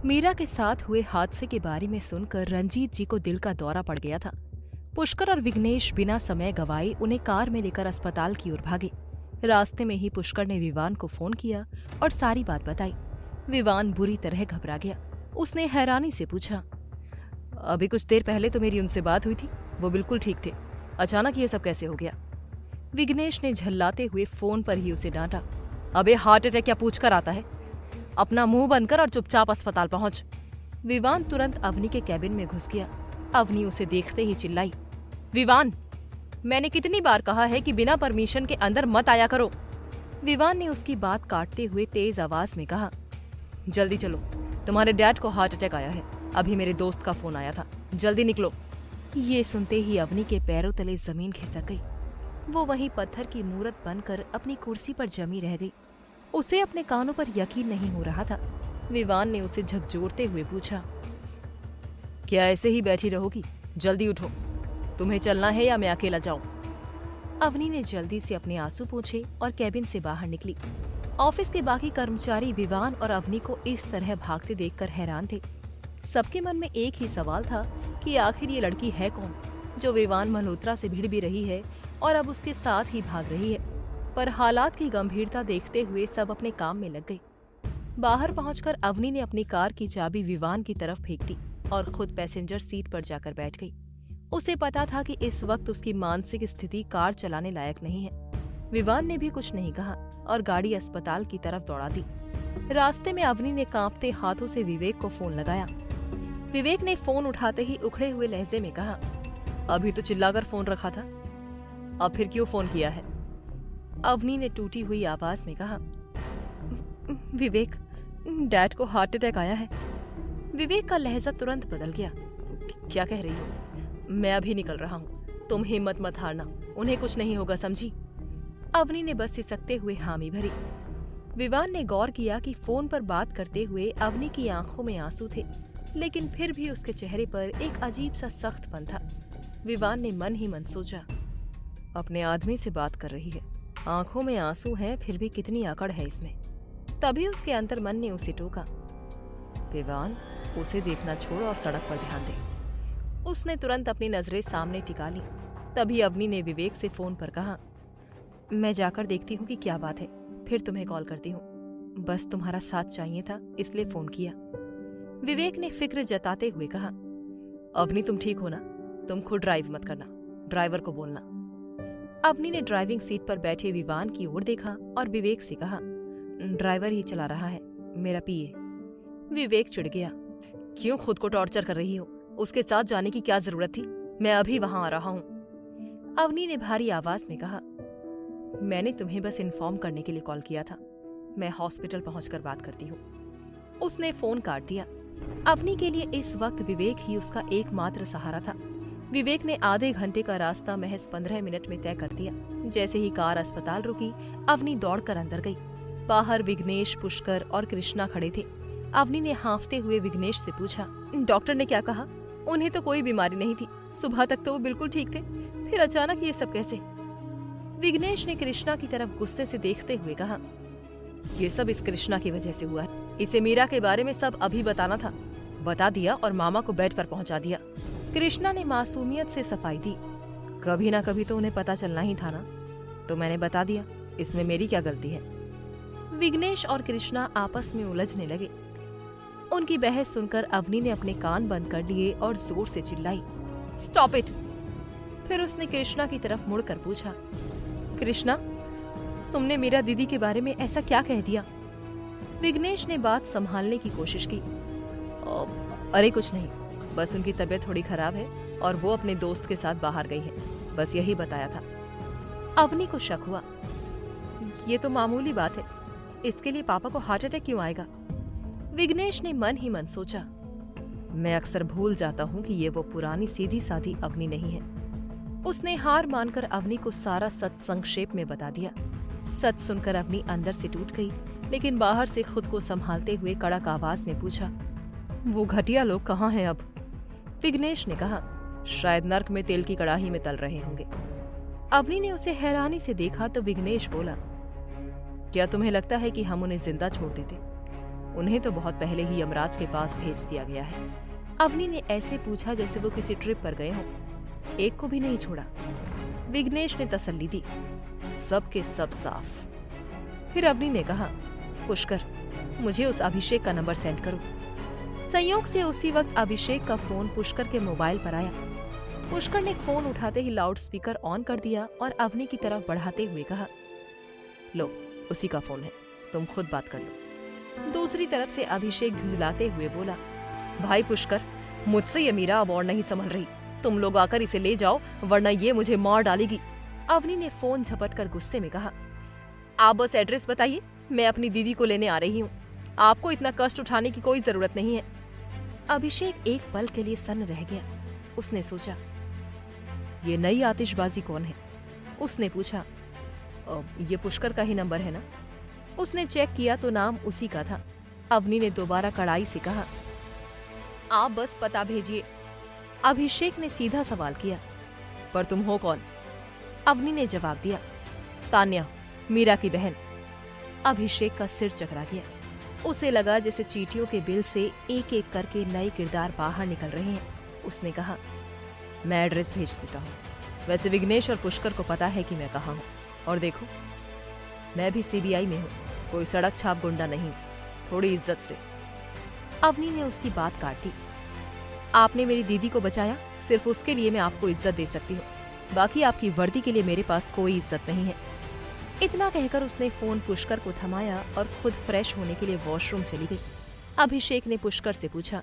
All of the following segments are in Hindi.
मीरा के साथ हुए हादसे के बारे में सुनकर रंजीत जी को दिल का दौरा पड़ गया था। पुष्कर और विघ्नेश बिना समय गवाए उन्हें कार में लेकर अस्पताल की ओर भागे। रास्ते में ही पुष्कर ने विवान को फोन किया और सारी बात बताई। विवान बुरी तरह घबरा गया। उसने हैरानी से पूछा, अभी कुछ देर पहले तो मेरी उनसे बात हुई थी, वो बिल्कुल ठीक थे, अचानक ये सब कैसे हो गया? विघ्नेश ने झल्लाते हुए फोन पर ही उसे डांटा, अबे हार्ट अटैक क्या पूछ कर आता है? अपना मुंह बंद कर और चुपचाप अस्पताल पहुंच। विवान तुरंत अवनी के कैबिन में घुस गया। अवनी उसे देखते ही चिल्लाई, विवान, मैंने कितनी बार कहा है कि बिना परमिशन के अंदर मत आया करो। विवान ने उसकी बात काटते हुए तेज आवाज में कहा, जल्दी चलो, तुम्हारे डैड को हार्ट अटैक आया है, अभी मेरे दोस्त का फोन आया था, जल्दी निकलो। ये सुनते ही अवनी के पैरों तले जमीन खिसक गई। वो वहीं पत्थर की मूरत बनकर अपनी कुर्सी पर जमी रह गई। उसे अपने कानों पर यकीन नहीं हो रहा था। विवान ने उसे झकझोरते हुए पूछा, क्या ऐसे ही बैठी रहोगी? जल्दी उठो, तुम्हें चलना है या मैं अकेला जाऊं? अवनी ने जल्दी से अपने आंसू पोंछे और कैबिन से बाहर निकली। ऑफिस के बाकी कर्मचारी विवान और अवनी को इस तरह भागते देखकर हैरान थे। सबके मन में एक ही सवाल था कि आखिर ये लड़की है कौन, जो विवान मल्होत्रा से भिड़ भी रही है और अब उसके साथ ही भाग रही है। पर हालात की गंभीरता देखते हुए सब अपने काम में लग गए। बाहर पहुंचकर अवनी ने अपनी कार की चाबी विवान की तरफ फेंक दी और खुद पैसेंजर सीट पर जाकर बैठ गई। उसे पता था कि इस वक्त उसकी मानसिक स्थिति कार चलाने लायक नहीं है। विवान ने भी कुछ नहीं कहा और गाड़ी अस्पताल की तरफ दौड़ा दी। रास्ते में अवनी ने कांपते हाथों से विवेक को फोन लगाया। विवेक ने फोन उठाते ही उखड़े हुए लहजे में कहा, अभी तो चिल्लाकर फोन रखा था, अब फिर क्यों फोन किया है? अवनी ने टूटी हुई आवाज में कहा, विवेक, डैड को हार्ट अटैक आया है। विवेक का लहजा तुरंत बदल गया। क्या कह रही हो? मैं अभी निकल रहा हूँ, तुम हिम्मत मत हारना, उन्हें कुछ नहीं होगा, समझी? अवनी ने बस सिसकते हुए हामी भरी। विवान ने गौर किया कि फोन पर बात करते हुए अवनी की आंखों में आंसू थे, लेकिन फिर भी उसके चेहरे पर एक अजीब सा सख्तपन था। विवान ने मन ही मन सोचा, अपने आदमी से बात कर रही है, आंखों में आंसू हैं, फिर भी कितनी अकड़ है इसमें। तभी उसके अंतर्मन ने उसे टोका, विवान, उसे देखना छोड़ और सड़क पर ध्यान दे। उसने तुरंत अपनी नजरें सामने टिका ली। तभी अवनी ने विवेक से फोन पर कहा, मैं जाकर देखती हूँ कि क्या बात है, फिर तुम्हें कॉल करती हूँ। बस तुम्हारा साथ चाहिए था, इसलिए फोन किया। विवेक ने फिक्र जताते हुए कहा, अवनी तुम ठीक हो ना? तुम खुद ड्राइव मत करना, ड्राइवर को बोलना। अवनी ने ड्राइविंग सीट पर बैठे विवान की ओर देखा और विवेक से कहा, ड्राइवर ही चला रहा है, मेरा पीए। विवेक चिढ़ गया, क्यों खुद को टॉर्चर कर रही हो? उसके साथ जाने की क्या जरूरत थी? मैं अभी वहां आ रहा हूँ। अवनी ने भारी आवाज में कहा, मैंने तुम्हें बस इन्फॉर्म करने के लिए कॉल किया था, मैं हॉस्पिटल पहुंचकर बात करती हूँ। उसने फोन काट दिया। अवनी के लिए इस वक्त विवेक ही उसका एकमात्र सहारा था। विवेक ने आधे घंटे का रास्ता महज 15 मिनट में तय कर दिया। जैसे ही कार अस्पताल रुकी, अवनी दौड़कर अंदर गई। बाहर विघ्नेश, पुष्कर और कृष्णा खड़े थे। अवनी ने हांफते हुए विघ्नेश से पूछा, डॉक्टर ने क्या कहा? उन्हें तो कोई बीमारी नहीं थी, सुबह तक तो वो बिल्कुल ठीक थे, फिर अचानक ये सब कैसे? विघ्नेश ने कृष्णा की तरफ गुस्से से देखते हुए कहा, ये सब इस कृष्णा की वजह से हुआ है। इसे मीरा के बारे में सब अभी बताना था, बता दिया और मामा को बेड पर पहुंचा दिया। कृष्णा ने मासूमियत से सफाई दी, कभी ना कभी तो उन्हें पता चलना ही था ना, तो मैंने बता दिया, इसमें मेरी क्या गलती है? विघ्नेश और कृष्णा आपस में उलझने लगे। उनकी बहस सुनकर अवनी ने अपने कान बंद कर लिए और जोर से चिल्लाई, स्टॉप इट। फिर उसने कृष्णा की तरफ मुड़कर पूछा, कृष्णा, तुमने मीरा दीदी के बारे में ऐसा क्या कह दिया? विघ्नेश ने बात संभालने की कोशिश की, अरे कुछ नहीं, बस उनकी तबीयत थोड़ी खराब है और वो अपने दोस्त के साथ बाहर गई है, बस यही बताया था। अवनी को शक हुआ, ये तो मामूली बात है, इसके लिए पापा को हार्ट अटैक क्यों आएगा? विघ्नेश ने मन ही मन सोचा, मैं अक्सर भूल जाता हूँ कि ये वो पुरानी सीधी साधी अवनी नहीं है। उसने हार मानकर अवनी को सारा सच संक्षेप में बता दिया। सच सुनकर अवनी अंदर से टूट गई, लेकिन बाहर से खुद को संभालते हुए कड़क आवाज में पूछा, वो घटिया लोग कहाँ हैं अब? विघ्नेश ने कहा, शायद नर्क में तेल की कड़ाही में तल रहे होंगे। अवनी ने उसे हैरानी से देखा तो विघ्नेश बोला, क्या तुम्हें लगता है कि हम उन्हें जिंदा छोड़ देते? उन्हें तो बहुत पहले ही यमराज के पास भेज दिया गया है। अवनी ने ऐसे पूछा जैसे वो किसी ट्रिप पर गए हों। एक को भी नहीं छोड़ा। विघ्नेश ने तसल्ली दी, सब के सब साफ। फिर अवनी ने कहा, पुष्कर, मुझे उस अभिषेक का नंबर सेंड करो। संयोग से उसी वक्त अभिषेक का फोन पुष्कर के मोबाइल पर आया। पुष्कर ने फोन उठाते ही लाउड स्पीकर ऑन कर दिया और अवनी की तरफ बढ़ाते हुए कहा, लो, उसी का फोन है, तुम खुद बात कर लो। दूसरी तरफ से अभिषेक झुंझलाते हुए बोला, भाई पुष्कर, मुझसे ये मीरा अब और नहीं संभल रही, तुम लोग आकर इसे ले जाओ वरना ये मुझे मार डालेगी। अवनी ने फोन झपटकर गुस्से में कहा, आप बस एड्रेस बताइए, मैं अपनी दीदी को लेने आ रही हूँ, आपको इतना कष्ट उठाने की कोई जरूरत नहीं है। अभिषेक एक पल के लिए सन्न रह गया। उसने सोचा, ये नई आतिशबाजी कौन है? उसने पूछा, ये पुष्कर का ही नंबर है ना? उसने चेक किया तो नाम उसी का था। अवनी ने दोबारा कड़ाई से कहा, आप बस पता भेजिए। अभिषेक ने सीधा सवाल किया, पर तुम हो कौन? अवनी ने जवाब दिया, तान्या, मीरा की बहन। अभिषेक का सिर चकरा गया। उसे लगा जैसे चींटियों के बिल से एक एक करके नए किरदार बाहर निकल रहे हैं। उसने कहा, मैं एड्रेस भेज देता हूँ। वैसे विघ्नेश और पुष्कर को पता है कि मैं कहाँ हूँ। और देखो, मैं भी सीबीआई में हूँ, कोई सड़क छाप गुंडा नहीं, थोड़ी इज्जत से। अवनी ने उसकी बात काट दी। आपने मेरी दीदी को बचाया, सिर्फ उसके लिए मैं आपको इज्जत दे सकती हूँ, बाकी आपकी वर्दी के लिए मेरे पास कोई इज्जत नहीं है। इतना कहकर उसने फोन पुष्कर को थमाया और खुद फ्रेश होने के लिए वॉशरूम चली गई। अभिषेक ने पुष्कर से पूछा,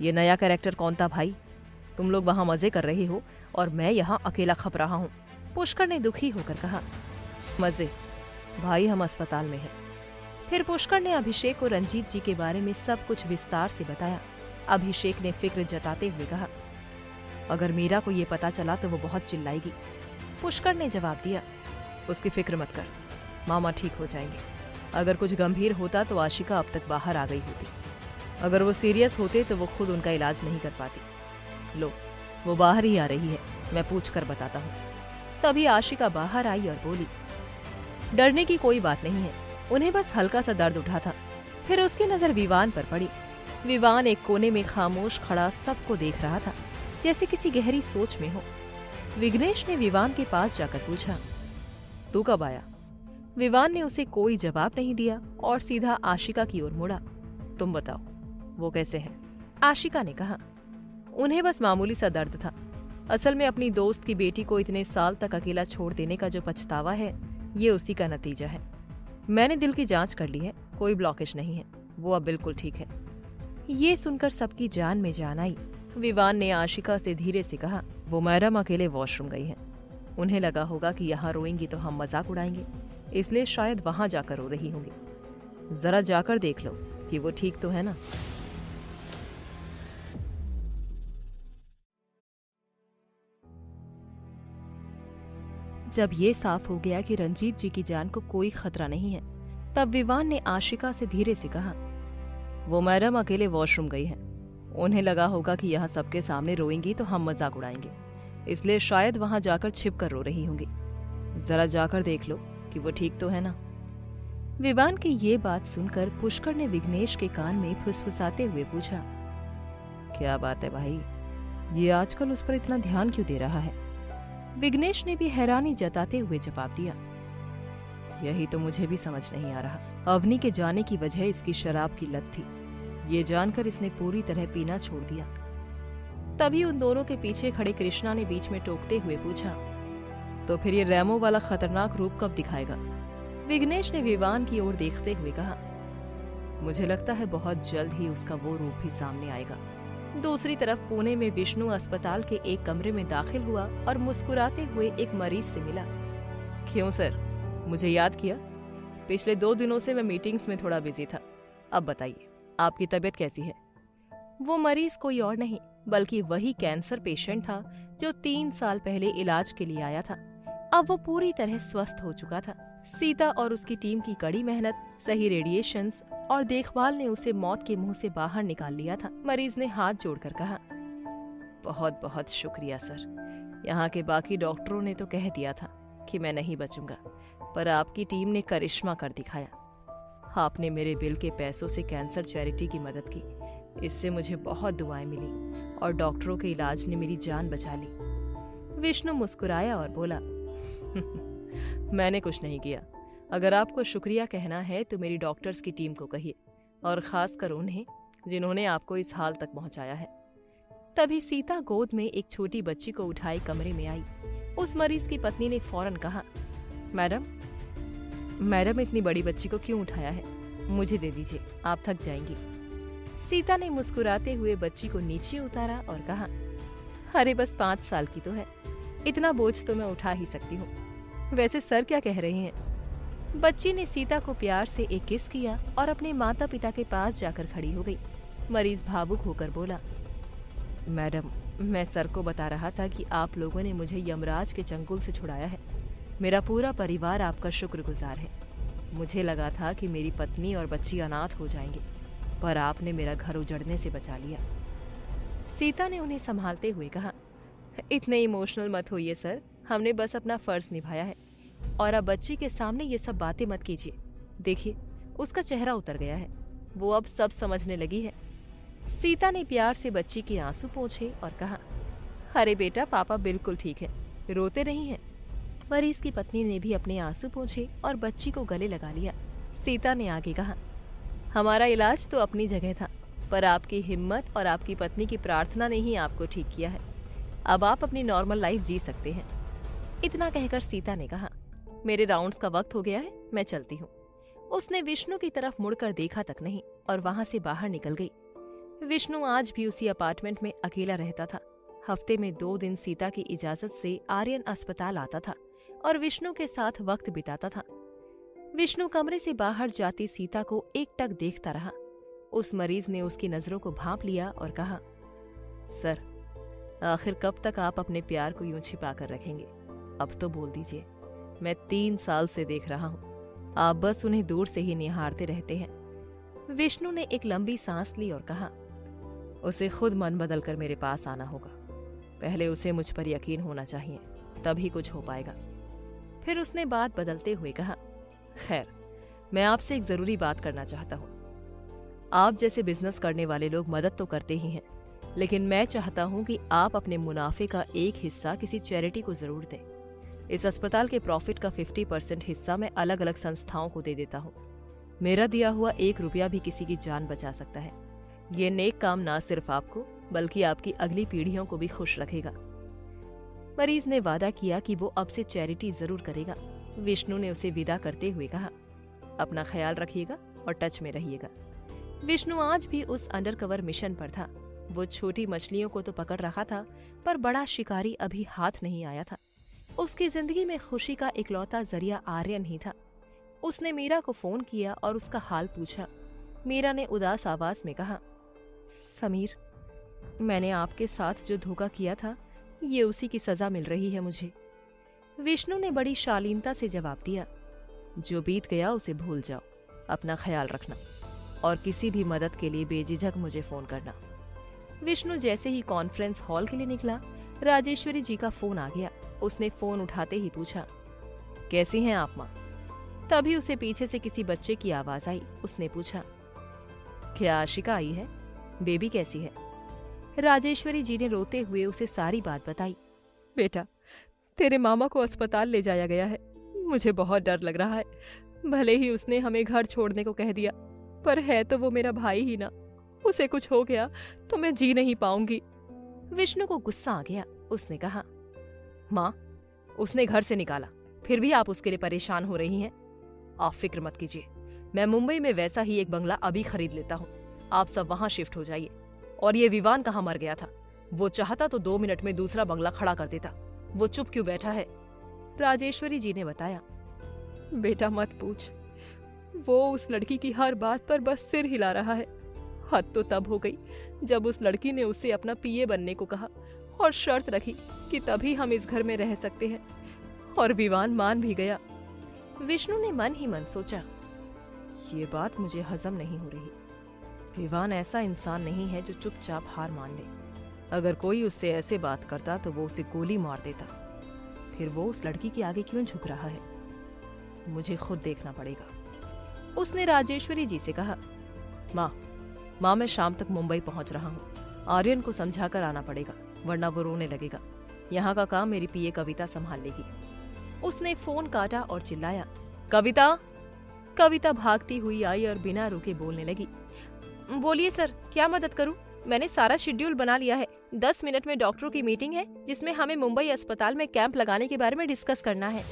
ये नया कैरेक्टर कौन था भाई? तुम लोग वहां मजे कर रहे हो और मैं यहाँ अकेला खप रहा हूँ। पुष्कर ने दुखी होकर कहा, मजे? भाई हम अस्पताल में हैं। फिर पुष्कर ने अभिषेक को रंजीत जी के बारे में सब कुछ विस्तार से बताया। अभिषेक ने फिक्र जताते हुए कहा, अगर मीरा को ये पता चला तो वो बहुत चिल्लाएगी। पुष्कर ने जवाब दिया, उसकी फिक्र मत कर, मामा ठीक हो जाएंगे। अगर कुछ गंभीर होता तो आशिका अब तक बाहर आ गई होती। अगर वो सीरियस होते तो वो खुद उनका इलाज नहीं कर पाती। लो, वो बाहर ही आ रही है, मैं पूछ कर बताता हूँ। तभी आशिका बाहर आई और बोली, डरने की कोई बात नहीं है, उन्हें बस हल्का सा दर्द उठा था। फिर उसकी नजर विवान पर पड़ी। विवान एक कोने में खामोश खड़ा सबको देख रहा था, जैसे किसी गहरी सोच में हो। विघ्नेश ने विवान के पास जाकर पूछा, तू कब आया? विवान ने उसे कोई जवाब नहीं दिया और सीधा आशिका की ओर मुड़ा। तुम बताओ, वो कैसे हैं? आशिका ने कहा, उन्हें बस मामूली सा दर्द था। असल में अपनी दोस्त की बेटी को इतने साल तक अकेला छोड़ देने का जो पछतावा है, ये उसी का नतीजा है। मैंने दिल की जांच कर ली है, कोई ब्लॉकेज नहीं है, वो अब बिल्कुल ठीक है। ये सुनकर सबकी जान में जान आई। विवान ने आशिका से धीरे से कहा, वो मैडम अकेले वॉशरूम गई हैं। उन्हें लगा होगा कि यहाँ रोएंगी तो हम मजाक उड़ाएंगे, इसलिए शायद वहां जाकर रो रही होंगी। जरा जाकर देख लो कि वो ठीक तो है ना। जब ये साफ हो गया कि रंजीत जी की जान को कोई खतरा नहीं है, तब विवान ने आशिका से धीरे से कहा, वो मैडम अकेले वॉशरूम गई हैं। उन्हें लगा होगा कि यहाँ सबके सामने रोएंगी तो हम मजाक उड़ाएंगे, इसलिए शायद वहां जाकर छिप कर रो रही होंगी। जरा जाकर देख लो कि वो ठीक तो है ना। विवान की ये बात सुनकर पुष्कर ने विघ्नेश के कान में फुसफुसाते हुए पूछा, क्या बात है भाई, ये आजकल उस पर इतना ध्यान क्यों दे रहा है? विघ्नेश ने भी हैरानी जताते हुए जवाब दिया, यही तो मुझे भी समझ नहीं आ रहा। अवनी के जाने की वजह इसकी शराब की लत थी, ये जानकर इसने पूरी तरह पीना छोड़ दिया। तभी उन दोनों के पीछे खड़े कृष्णा ने बीच में टोकते हुए पूछा, तो फिर ये रैमो वाला खतरनाक रूप कब दिखाएगा? विघ्नेश ने विवान की ओर देखते हुए कहा, मुझे लगता है बहुत जल्द ही उसका वो रूप भी सामने आएगा। दूसरी तरफ पुणे में विष्णु अस्पताल के एक कमरे में दाखिल हुआ और मुस्कुराते हुए एक मरीज से मिला। क्यों सर, मुझे याद किया? पिछले 2 दिनों से मैं मीटिंग्स में थोड़ा बिजी था। अब बताइए, आपकी तबीयत कैसी है? वो मरीज कोई और नहीं बल्कि वही कैंसर पेशेंट था जो 3 साल पहले इलाज के लिए आया था। अब वो पूरी तरह स्वस्थ हो चुका था। सीता और उसकी टीम की कड़ी मेहनत, सही रेडिएशंस और देखभाल ने उसे मौत के मुंह से बाहर निकाल लिया था। मरीज ने हाथ जोड़कर कहा, बहुत बहुत शुक्रिया सर। यहाँ के बाकी डॉक्टरों ने तो कह दिया था कि मैं नहीं बचूंगा, पर आपकी टीम ने करिश्मा कर दिखाया। आपने मेरे बिल के पैसों से कैंसर चैरिटी की मदद की। इससे मुझे बहुत दुआएं मिली और डॉक्टरों के इलाज ने मेरी जान बचा ली। विष्णु मुस्कुराया और बोला, मैंने कुछ नहीं किया। अगर आपको शुक्रिया कहना है तो मेरी डॉक्टर्स की टीम को कहिए, और खासकर उन्हें जिन्होंने आपको इस हाल तक पहुंचाया है। तभी सीता गोद में एक छोटी बच्ची को उठाए कमरे में आई। उस मरीज की पत्नी ने फौरन कहा, मैडम इतनी बड़ी बच्ची को क्यों उठाया है? मुझे दे दीजिए, आप थक जाएंगी। सीता ने मुस्कुराते हुए बच्ची को नीचे उतारा और कहा, अरे बस 5 साल की तो है, इतना बोझ तो मैं उठा ही सकती हूँ। वैसे सर क्या कह रहे हैं? बच्ची ने सीता को प्यार से एक किस किया और अपने माता पिता के पास जाकर खड़ी हो गई। मरीज भावुक होकर बोला, मैडम, मैं सर को बता रहा था कि आप लोगों ने मुझे यमराज के चंगुल से छुड़ाया है। मेरा पूरा परिवार आपका शुक्रगुजार है। मुझे लगा था कि मेरी पत्नी और बच्ची अनाथ हो जाएंगे, पर आपने मेरा घर उजड़ने से बचा लिया। सीता ने उन्हें संभालते हुए कहा, इतने इमोशनल मत होइए सर, हमने बस अपना फर्ज निभाया है, और अब बच्ची के सामने ये सब बातें मत कीजिए। देखिए, उसका चेहरा उतर गया है, वो अब सब समझने लगी है। सीता ने प्यार से बच्ची के आंसू पोंछे और कहा, अरे बेटा, पापा बिल्कुल ठीक है, रोते नहीं हैं। मरीज की पत्नी ने भी अपने आंसू पोंछे और बच्ची को गले लगा लिया। सीता ने आगे कहा, हमारा इलाज तो अपनी जगह था, पर आपकी हिम्मत और आपकी पत्नी की प्रार्थना ने ही आपको ठीक किया है। अब आप अपनी नॉर्मल लाइफ जी सकते हैं। इतना कहकर सीता ने कहा, मेरे राउंड्स का वक्त हो गया है, मैं चलती हूँ। उसने विष्णु की तरफ मुड़कर देखा तक नहीं और वहां से बाहर निकल गई। विष्णु आज भी उसी अपार्टमेंट में अकेला रहता था। हफ्ते में 2 दिन सीता की इजाजत से आर्यन अस्पताल आता था और विष्णु के साथ वक्त बिताता था। विष्णु कमरे से बाहर जाती सीता को एकटक देखता रहा। उस मरीज ने उसकी नजरों को भांप लिया और कहा, सर, आखिर कब तक आप अपने प्यार को यूं छिपा कर रखेंगे? अब तो बोल दीजिए। मैं 3 साल से देख रहा हूँ, आप बस उन्हें दूर से ही निहारते रहते हैं। विष्णु ने एक लंबी सांस ली और कहा, उसे खुद मन बदल कर मेरे पास आना होगा। पहले उसे मुझ पर यकीन होना चाहिए, तभी कुछ हो पाएगा। फिर उसने बात बदलते हुए कहा, खैर, मैं आपसे एक जरूरी बात करना चाहता हूँ। आप जैसे बिजनेस करने वाले लोग मदद तो करते ही हैं, लेकिन मैं चाहता हूँ कि आप अपने मुनाफे का एक हिस्सा किसी चैरिटी को जरूर दें। इस अस्पताल के प्रॉफिट का 50% हिस्सा मैं अलग अलग संस्थाओं को दे देता हूँ। मेरा दिया हुआ 1 रुपया भी किसी की जान बचा सकता है। ये नेक काम ना सिर्फ आपको बल्कि आपकी अगली पीढ़ियों को भी खुश रखेगा। मरीज ने वादा किया कि वो अब से चैरिटी जरूर करेगा। विष्णु ने उसे विदा करते हुए कहा, अपना ख्याल रखिएगा और टच में रहिएगा। विष्णु आज भी उस अंडरकवर मिशन पर था। वो छोटी मछलियों को तो पकड़ रहा था, पर बड़ा शिकारी अभी हाथ नहीं आया था। उसकी जिंदगी में खुशी का इकलौता जरिया आर्यन ही था। उसने मीरा को फोन किया और उसका हाल पूछा। मीरा ने उदास आवाज में कहा, समीर, मैंने आपके साथ जो धोखा किया था, ये उसी की सजा मिल रही है मुझे। विष्णु ने बड़ी शालीनता से जवाब दिया, जो बीत गया उसे भूल जाओ, अपना ख्याल रखना और किसी भी मदद के लिए बेझिझक मुझे फोन करना। विष्णु जैसे ही कॉन्फ्रेंस हॉल के लिए निकला, राजेश्वरी जी का फोन आ गया। उसने फोन उठाते ही पूछा, कैसी हैं आप माँ? तभी उसे पीछे से किसी बच्चे की आवाज आई। उसने पूछा, क्या आशिका आई है? बेबी कैसी है? राजेश्वरी जी ने रोते हुए उसे सारी बात बताई। बेटा, तेरे मामा को अस्पताल ले जाया गया है। मुझे बहुत डर लग रहा है। भले ही उसने हमें घर छोड़ने को कह दिया, पर है तो वो मेरा भाई ही ना। उसे कुछ हो गया तो मैं जी नहीं पाऊंगी। विष्णु को गुस्सा आ गया। उसने कहा, माँ, उसने घर से निकाला, फिर भी आप उसके लिए परेशान हो रही हैं। आप फिक्र मत कीजिए, मैं मुंबई में वैसा ही एक बंगला अभी खरीद लेता हूँ। आप सब वहां शिफ्ट हो जाइए। और ये विवान कहाँ मर गया था? वो चाहता तो 2 मिनट में दूसरा बंगला खड़ा कर देता। वो चुप क्यों बैठा है? राजेश्वरी जी ने बताया। बेटा मत पूछ, वो उस लड़की की हर बात पर बस सिर हिला रहा है। हद तो तब हो गई जब उस लड़की ने उसे अपना पीए बनने को कहा और शर्त रखी कि तभी हम इस घर में रह सकते हैं, और विवान मान भी गया। विष्णु ने मन ही मन सोचा, ये बात मुझे हजम नहीं हो रही। विवान ऐसा इंसान नहीं है जो चुपचाप हार मान ले। अगर कोई उससे ऐसे बात करता तो वो उसे गोली मार देता। फिर वो उस लड़की के आगे क्यों झुक रहा है? मुझे खुद देखना पड़ेगा। उसने राजेश्वरी जी से कहा। माँ मैं शाम तक मुंबई पहुंच रहा हूँ। आर्यन को समझाकर आना पड़ेगा, वरना वो रोने लगेगा। यहाँ का काम मेरी पीए कविता संभाल लेगी। उसने फोन काटा और चिल्लाया, कविता। कविता भागती हुई आई और बिना रुके बोलने लगी, बोलिए सर, क्या मदद करूं? मैंने सारा शेड्यूल बना लिया है। 10 मिनट में डॉक्टरों की मीटिंग है जिसमें हमें मुंबई अस्पताल में कैंप लगाने के बारे में डिस्कस करना है।